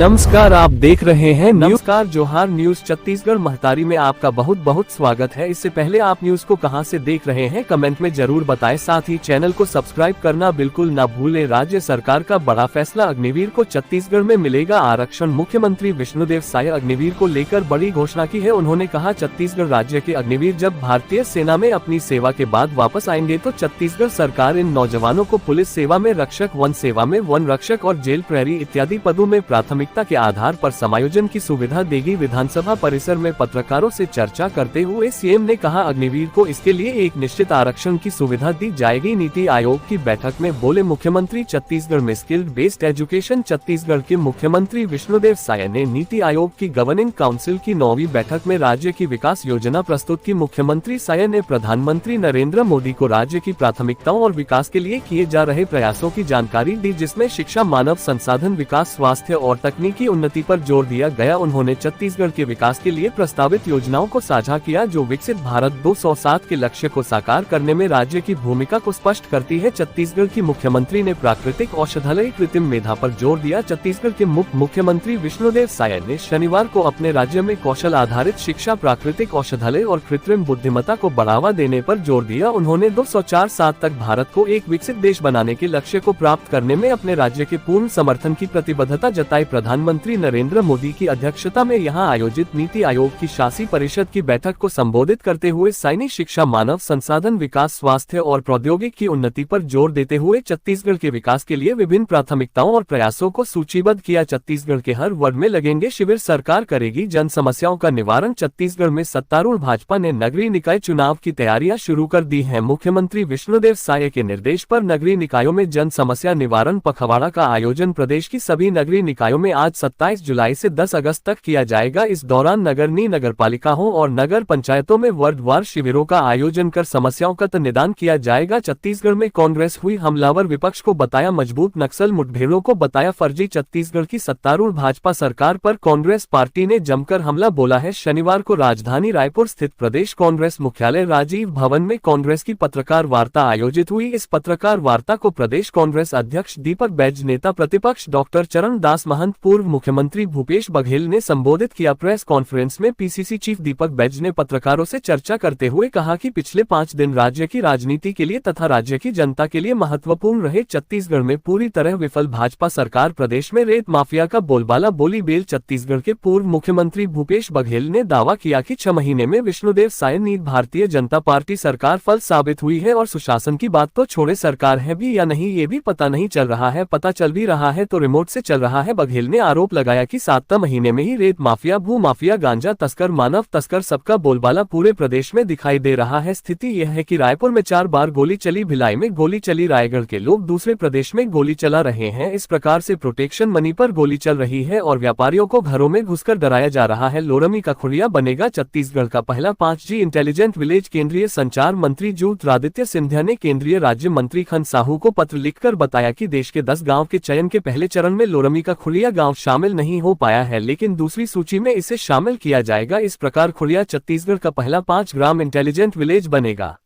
नमस्कार, आप देख रहे हैं नमस्कार जोहार न्यूज छत्तीसगढ़ महतारी में आपका बहुत बहुत स्वागत है। इससे पहले आप न्यूज को कहां से देख रहे हैं कमेंट में जरूर बताएं। साथ ही चैनल को सब्सक्राइब करना बिल्कुल न भूलें। राज्य सरकार का बड़ा फैसला, अग्निवीर को छत्तीसगढ़ में मिलेगा आरक्षण। मुख्यमंत्री विष्णुदेव साय अग्निवीर को लेकर बड़ी घोषणा की है। उन्होंने कहा, छत्तीसगढ़ राज्य के अग्निवीर जब भारतीय सेना में अपनी सेवा के बाद वापस आएंगे तो छत्तीसगढ़ सरकार इन नौजवानों को पुलिस सेवा में रक्षक, वन सेवा में वन रक्षक और जेल प्रहरी इत्यादि पदों में प्राथमिकता के आधार पर समायोजन की सुविधा देगी। विधानसभा परिसर में पत्रकारों से चर्चा करते हुए सीएम ने कहा, अग्निवीर को इसके लिए एक निश्चित आरक्षण की सुविधा दी जाएगी। नीति आयोग की बैठक में बोले मुख्यमंत्री, छत्तीसगढ़ में स्किल्ड बेस्ड एजुकेशन। छत्तीसगढ़ के मुख्यमंत्री विष्णुदेव साय ने नीति आयोग की गवर्निंग काउंसिल की 9वीं बैठक में राज्य की विकास योजना प्रस्तुत की। मुख्यमंत्री साय ने प्रधानमंत्री नरेंद्र मोदी को राज्य की प्राथमिकताओं और विकास के लिए किए जा रहे प्रयासों की जानकारी दी, जिसमें शिक्षा, मानव संसाधन विकास, स्वास्थ्य और तकनीकी उन्नति पर जोर दिया गया। उन्होंने छत्तीसगढ़ के विकास के लिए प्रस्तावित योजनाओं को साझा किया, जो विकसित भारत 2007 के लक्ष्य को साकार करने में राज्य की भूमिका को स्पष्ट करती है। छत्तीसगढ़ की मुख्यमंत्री ने प्राकृतिक औषधालय, कृत्रिम मेधा पर जोर दिया। छत्तीसगढ़ के मुख्यमंत्री विष्णुदेव साय ने शनिवार को अपने राज्य में कौशल आधारित शिक्षा, प्राकृतिक औषधालय और कृत्रिम बुद्धिमत्ता को बढ़ावा देने पर जोर दिया। उन्होंने 2004 तक भारत को एक विकसित देश बनाने के लक्ष्य को प्राप्त करने में अपने राज्य के पूर्ण समर्थन की प्रतिबद्धता जताई। प्रधानमंत्री नरेंद्र मोदी की अध्यक्षता में यहां आयोजित नीति आयोग की शासी परिषद की बैठक को संबोधित करते हुए साय ने शिक्षा, मानव संसाधन विकास, स्वास्थ्य और प्रौद्योगिकी की उन्नति पर जोर देते हुए छत्तीसगढ़ के विकास के लिए विभिन्न प्राथमिकताओं और प्रयासों को सूचीबद्ध किया। छत्तीसगढ़ के हर वार्ड में लगेंगे शिविर, सरकार करेगी जन समस्याओं का निवारण। छत्तीसगढ़ में सत्तारूढ़ भाजपा ने नगरीय निकाय चुनाव की तैयारियां शुरू कर दी हैं। मुख्यमंत्री विष्णुदेव साय के निर्देश पर नगरीय निकायों में जन समस्या निवारण पखवाड़ा का आयोजन प्रदेश की सभी नगरीय निकायों में आज 27 जुलाई से 10 अगस्त तक किया जाएगा। इस दौरान नगरीय नगरपालिकाओं और नगर पंचायतों में वार्डवार शिविरों का आयोजन कर समस्याओं का निदान किया जाएगा। छत्तीसगढ़ में कांग्रेस हुई हमलावर, विपक्ष को बताया मजबूत, नक्सल मुठभेड़ों को बताया फर्जी। छत्तीसगढ़ की सत्तारूढ़ भाजपा सरकार पर कांग्रेस पार्टी ने जमकर हमला बोला है। शनिवार को राजधानी रायपुर स्थित प्रदेश कांग्रेस मुख्यालय राजीव भवन में कांग्रेस की पत्रकार वार्ता आयोजित हुई। इस पत्रकार वार्ता को प्रदेश कांग्रेस अध्यक्ष दीपक बैज, नेता प्रतिपक्ष डॉक्टर चरण दास महंत, पूर्व मुख्यमंत्री भूपेश बघेल ने संबोधित किया। प्रेस कॉन्फ्रेंस में पीसीसी चीफ दीपक बैज ने पत्रकारों से चर्चा करते हुए कहा कि पिछले 5 दिन राज्य की राजनीति के लिए तथा राज्य की जनता के लिए महत्वपूर्ण रहे। छत्तीसगढ़ में पूरी तरह विफल भाजपा सरकार, प्रदेश में रेत माफिया का बोलबाला बोली बेल। छत्तीसगढ़ के पूर्व मुख्यमंत्री भूपेश बघेल ने दावा किया कि 6 महीने में विष्णुदेव साय नीत भारतीय जनता पार्टी सरकार फल साबित हुई है और सुशासन की बात तो छोड़े, सरकार है भी या नहीं ये भी पता नहीं चल रहा है। पता चल भी रहा है तो रिमोट से चल रहा है। बघेल ने आरोप लगाया कि 7 महीने में ही रेत माफिया, भू माफिया, गांजा तस्कर, मानव तस्कर सबका बोलबाला पूरे प्रदेश में दिखाई दे रहा है। स्थिति यह है कि रायपुर में 4 बार गोली चली, भिलाई में गोली चली, रायगढ़ के लोग दूसरे प्रदेश में गोली चला रहे हैं। इस प्रकार से प्रोटेक्शन मनी पर गोली चल रही है और व्यापारियों को घरों में घुसकर डराया जा रहा है। लोरमी का खुड़िया बनेगा छत्तीसगढ़ का पहला 5G इंटेलिजेंट विलेज। केंद्रीय संचार मंत्री ज्योतिरादित्य सिंधिया ने केंद्रीय राज्य मंत्री खन साहू को पत्र लिखकर बताया कि देश के 10 गांव के चयन के पहले चरण में लोरमी का खुड़िया गांव शामिल नहीं हो पाया है, लेकिन दूसरी सूची में इसे शामिल किया जाएगा। इस प्रकार खुड़िया छत्तीसगढ़ का पहला 5 ग्राम इंटेलिजेंट विलेज बनेगा।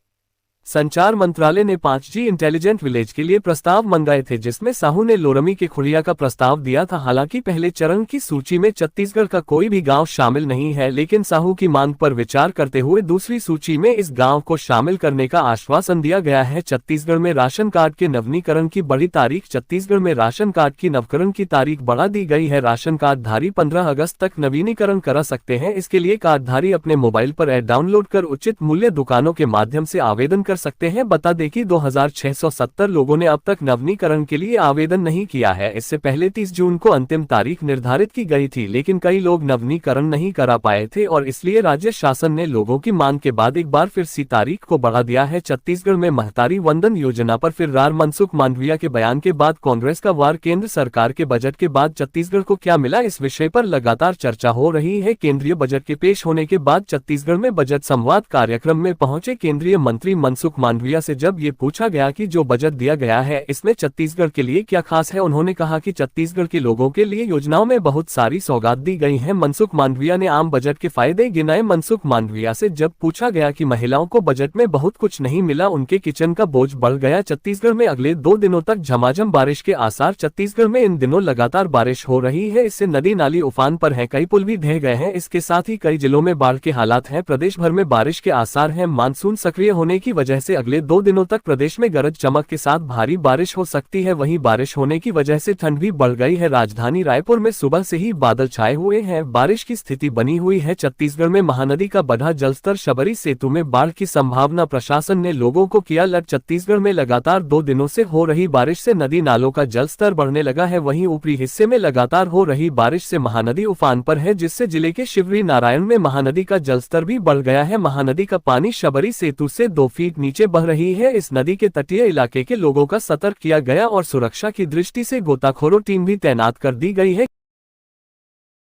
संचार मंत्रालय ने 5G इंटेलिजेंट विलेज के लिए प्रस्ताव मंगाए थे, जिसमें साहू ने लोरमी के खुड़िया का प्रस्ताव दिया था। हालांकि पहले चरण की सूची में छत्तीसगढ़ का कोई भी गांव शामिल नहीं है, लेकिन साहू की मांग पर विचार करते हुए दूसरी सूची में इस गांव को शामिल करने का आश्वासन दिया गया है। छत्तीसगढ़ में राशन कार्ड के नवीनीकरण की बड़ी तारीख। छत्तीसगढ़ में राशन कार्ड की नवीनीकरण की तारीख बढ़ा दी गई है। राशन कार्ड धारी 15 अगस्त तक नवीनीकरण करा सकते हैं। इसके लिए कार्डधारी अपने मोबाइल पर ऐप डाउनलोड कर उचित मूल्य दुकानों के माध्यम से आवेदन कर सकते हैं। बता दें कि 2670 लोगों ने अब तक नवीनीकरण के लिए आवेदन नहीं किया है। इससे पहले 30 जून को अंतिम तारीख निर्धारित की गई थी, लेकिन कई लोग नवीनीकरण नहीं करा पाए थे और इसलिए राज्य शासन ने लोगों की मांग के बाद एक बार फिर सी तारीख को बढ़ा दिया है। छत्तीसगढ़ में महतारी वंदन योजना पर फिर रार। मनसुख मांडविया के बयान के बाद कांग्रेस का वार। केंद्र सरकार के बजट के बाद छत्तीसगढ़ को क्या मिला, इस विषय पर लगातार चर्चा हो रही है। केंद्रीय बजट के पेश होने के बाद छत्तीसगढ़ में बजट संवाद कार्यक्रम में पहुंचे केंद्रीय मंत्री मनसुख मनसुख मांडविया से जब ये पूछा गया कि जो बजट दिया गया है इसमें छत्तीसगढ़ के लिए क्या खास है, उन्होंने कहा कि छत्तीसगढ़ के लोगों के लिए योजनाओं में बहुत सारी सौगात दी गई है। मनसुख मांडविया ने आम बजट के फायदे गिनाए। मनसुख मांडविया से जब पूछा गया कि महिलाओं को बजट में बहुत कुछ नहीं मिला, उनके किचन का बोझ बढ़ गया। छत्तीसगढ़ में अगले 2 दिनों तक झमाझम बारिश के आसार। छत्तीसगढ़ में इन दिनों लगातार बारिश हो रही है, इससे नदी नाली उफान पर है, कई पुल भी ढह गए हैं। इसके साथ ही कई जिलों में बाढ़ के हालात हैं। प्रदेश भर में बारिश के आसार हैं। मानसून सक्रिय होने की वजह से अगले 2 दिनों तक प्रदेश में गरज चमक के साथ भारी बारिश हो सकती है। वहीं बारिश होने की वजह से ठंड भी बढ़ गई है। राजधानी रायपुर में सुबह से ही बादल छाए हुए हैं, बारिश की स्थिति बनी हुई है। छत्तीसगढ़ में महानदी का बढ़ा जलस्तर, शबरी सेतु में बाढ़ की संभावना, प्रशासन ने लोगों को किया अलर्ट। छत्तीसगढ़ में लगातार 2 दिनों से हो रही बारिश से नदी नालों का जलस्तर बढ़ने लगा है। वहीं ऊपरी हिस्से में लगातार हो रही बारिश से महानदी उफान पर है, जिससे जिले के शिवरी नारायण में महानदी का जलस्तर भी बढ़ गया है। महानदी का पानी शबरी सेतु से 2 फीट नीचे बह रही है। इस नदी के तटीय इलाके के लोगों का सतर्क किया गया और सुरक्षा की दृष्टि से गोताखोरों टीम भी तैनात कर दी गई है।